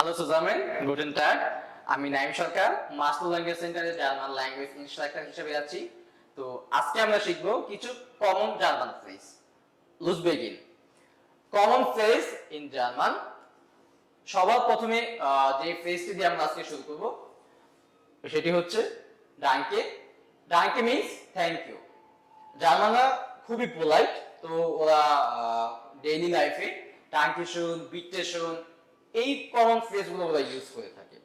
Hello সুজামেন, গুডেন টাগ। আমি নাইম সরকার, মাস্টার ল্যাঙ্গুয়েজ সেন্টারে জার্মান ল্যাঙ্গুয়েজ ইনস্ট্রাক্টর হিসেবে আছি। তো আজকে আমরা শিখব কিছু common German phrase. Let's begin common phrase in German. সবার প্রথমে যে ফ্রেজটি দিয়ে আমরা আজকে শুরু করব সেটি হচ্ছে ডাঙ্কে। ডাঙ্কে মিন্স থ্যাংক ইউ। জার্মানরা খুবই পোলাইট, তো ওরা ডেইলি লাইফে ডাঙ্কে শুন, বিটে শুন, এই কমন ফ্রেজ গুলো ওরা ইউজ করে থাকে।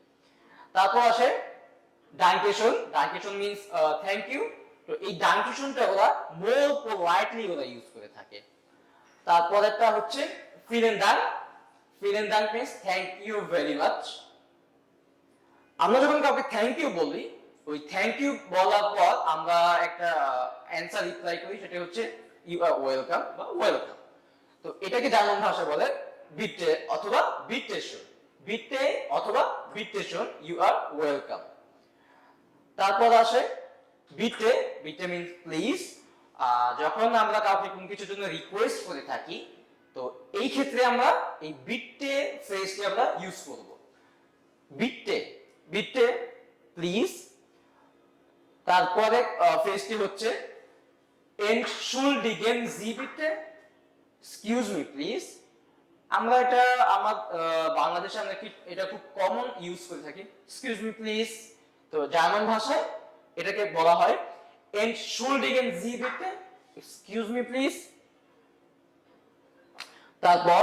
তারপর আসে ডাঙ্কেশন। ডাঙ্কেশন মিন্স থ্যাংক ইউ। তো এই ডাঙ্কেশনটা ওরা মোর পোলাইটলি ওরা ইউজ করে থাকে। তারপর একটা হচ্ছে ফিলেন দাঙ্ক। ফিলেন দাঙ্ক means thank you very much. আমরা যখন কাউকে থ্যাংক ইউ বলি, ওই থ্যাংক ইউ বলার পর আমরা একটা অ্যানসার রিপ্লাই করি, সেটা হচ্ছে ইউ আর ওয়েলকাম বা ওয়েলকাম। তো এটাকে জার্মান ভাষা বলে বিটে অথবা বিটেশন। বিটে অথবা বিটেশন, ইউ আর ওয়েলকাম। তারপর আসে বিটে। বিটে মিন্স প্লিজ। যখন আমরা কাউকে কোনো কিছুর জন্য রিকোয়েস্ট করে থাকি, তো এই ক্ষেত্রে আমরা এই বিটে ফ্রেজটি আমরা ইউজ করব। বিটে, বিটে প্লিজ। তারপরে ফ্রেজটি হচ্ছে এনশুল্ডিগেন Sie bitte, excuse me please. আমরা এটা আমার বাংলাদেশে আমরা এটা খুব কমন ইউজ করে থাকি, এক্সকিউজ মি প্লিজ। তো জার্মান ভাষায় এটাকে বলা হয় এনশুল্ডিগেন Sie bitte, excuse me please. তারপর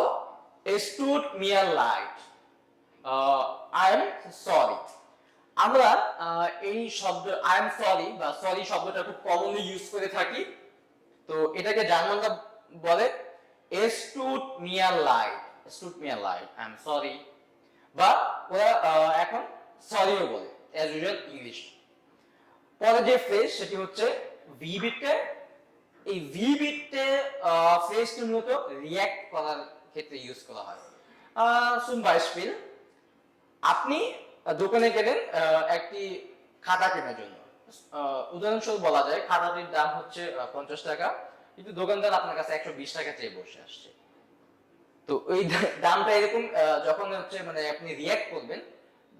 es tut mir leid, I am sorry. আমরা এই শব্দ আই এম সরি বা সরি শব্দটা খুব কমনলি ইউজ করে থাকি। তো এটাকে জার্মানরা বলে es tut mir leid, es tut mir leid, I am sorry। বা ওরা এখন সরিও বলে অ্যাজ ইউজুয়াল ইংলিশ। পরে যে ফ্রেজ সেটি হচ্ছে ভি বিটে। এই ভি বিটে ফ্রেজটি মূলত রিঅ্যাক্ট করার ক্ষেত্রে ইউজ করা হয়। zum Beispiel, আপনি দোকানে গেলেন একটি খাতা কেনার জন্য। উদাহরণস্বরূপ বলা যায় খাতাটির দাম হচ্ছে 50 টাকা, কিন্তু দোকানদার আপনার কাছে 120 টাকা চেয়ে বসে আসছে। তো ওই দামটা এরকম যখন হচ্ছে মানে আপনি রিঅ্যাক্ট করবেন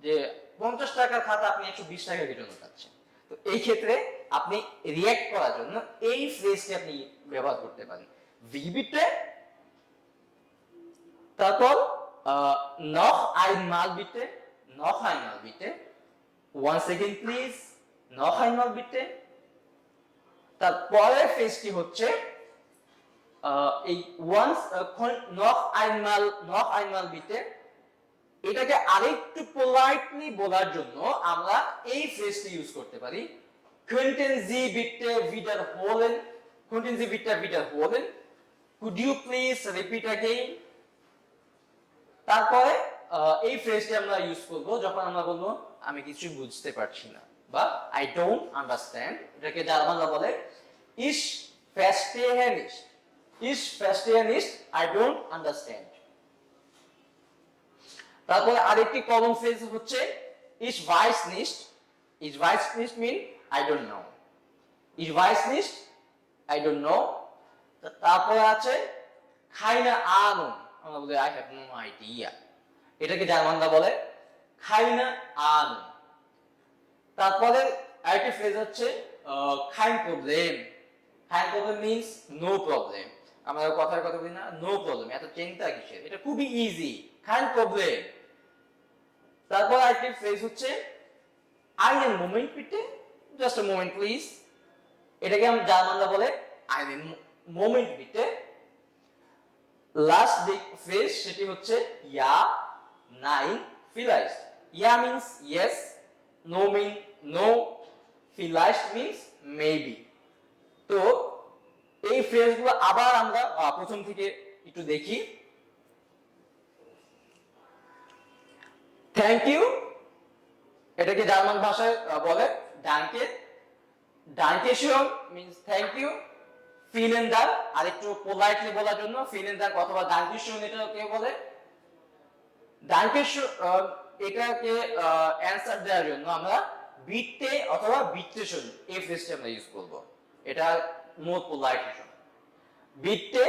যে 50 টাকার খাতা আপনি 120 টাকা জন্য পাচ্ছেন, তো এই ক্ষেত্রে আপনি রিঅ্যাক্ট করার জন্য এই ফ্রেজটি আপনি ব্যবহার করতে পারেন, ভি বিটে। তারপর noch einmal bitte, noch einmal bitte, once again please, noch einmal bitte। তারপরে ফ্রেজটি হচ্ছে এই once noch einmal bitte। এটাকে আরেকটু পোলাইটলি বলার জন্য আমরা এই ফ্রেজটি ইউজ করতে পারি, könnten Sie bitte wiederholen, könnten Sie bitte wiederholen, could you please repeat again। তারপরে এই ফ্রেজটি আমরা ইউজ করব যখন আমরা বলবো আমি কিছু বুঝতে পারছি না বা আই ডোন্ট আন্ডারস্ট্যান্ড। এটাকে জার্মানরা বলে ich verstehe nicht, ich verstehe nicht, I don't understand। তারপরে আরেকটি কমন ফ্রেজ হচ্ছে ich weiß nicht, ich weiß nicht mean I don't know, ich weiß nicht, I don't know। তারপরে আছে keine Ahnung, আমরা বলি I have no idea। এটাকে জার্মানরা বলে keine Ahnung। তারপরে আরেকটি ফ্রেজ হচ্ছে kein Problem, kein Problem means no problem। আমরা কথার কথা বলি না no problem, এত চিন্তা কিসের, এটা খুবই ইজি, kein Problem। তারপর আরেকটি ফ্রেজ হচ্ছে einen Moment bitte, just a moment please। এটাকে আমরা জার্মানরা বলে einen Moment bitte। Last phrase সেটি হচ্ছে ja, nein, vielleicht। ja means yes, no mean no, vielleicht means maybe। তো এই ফ্রেজগুলো আবার আমরা প্রথম থেকে একটু দেখি। থ্যাংক ইউ, এটাকে জার্মান ভাষায় বলে ডাঙ্কে। ডাঙ্কেশন মিন্স থ্যাংক ইউ। ফিলেন দাঙ্ক আরেকটু পোলাইটলি বলার জন্য ফিলেন দাঙ্ক অথবা ডাঙ্কেশন এটাকে বলে। ডাঙ্কেশন এটাকে অ্যানসার দেওয়ার জন্য আমরা বিটে অথবা বিটেশন এই ফ্রেজটি আমরা ইউজ করব। এটা মোর পোলাইট। বিটে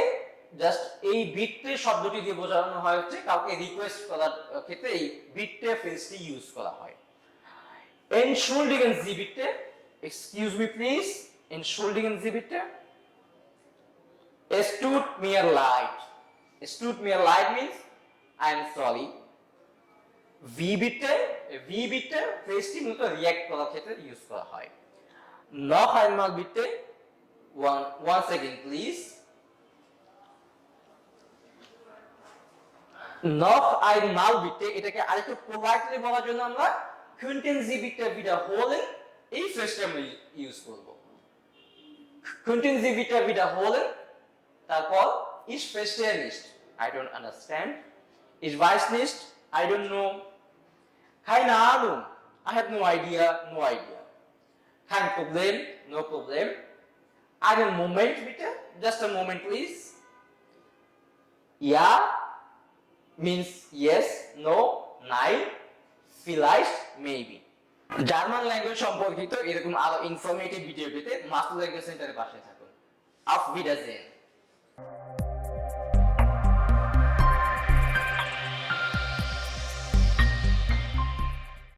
জাস্ট এই বিট্টে শব্দটি দিয়ে বোঝানো হয় হচ্ছে কাউকে রিকোয়েস্ট করার ক্ষেত্রে এই বিট্টে ফ্রেজটি ইউজ করা হয়। Entschuldigen Sie bitte, excuse me please, entschuldigen Sie bitte. Es tut mir leid. Es tut mir leid means I am sorry. Wie bitte ফ্রেজটি মূলত রিঅ্যাক্ট করার ক্ষেত্রে ইউজ করা হয়। Noch einmal bitte, once again please. Noch einmal bitte এটাকে আরেকটু politely বলার জন্য আমরা könnten Sie bitte wiederholen এই ফ্রেজটা আমরা ইউজ করব। könnten Sie bitte wiederholen, তারপর ich verstehe nicht, I don't understand, ich weiß nicht, I don't know, keine Ahnung, I have no idea, no idea, kein Problem, no problem, einen Moment bitte, just a moment please, ja means yes, no, nein, vielleicht, maybe. German language সম্পর্কিত এরকম আরো informative video পেতে master language সেন্টারের পাশে থাকুন। auf Wiedersehen।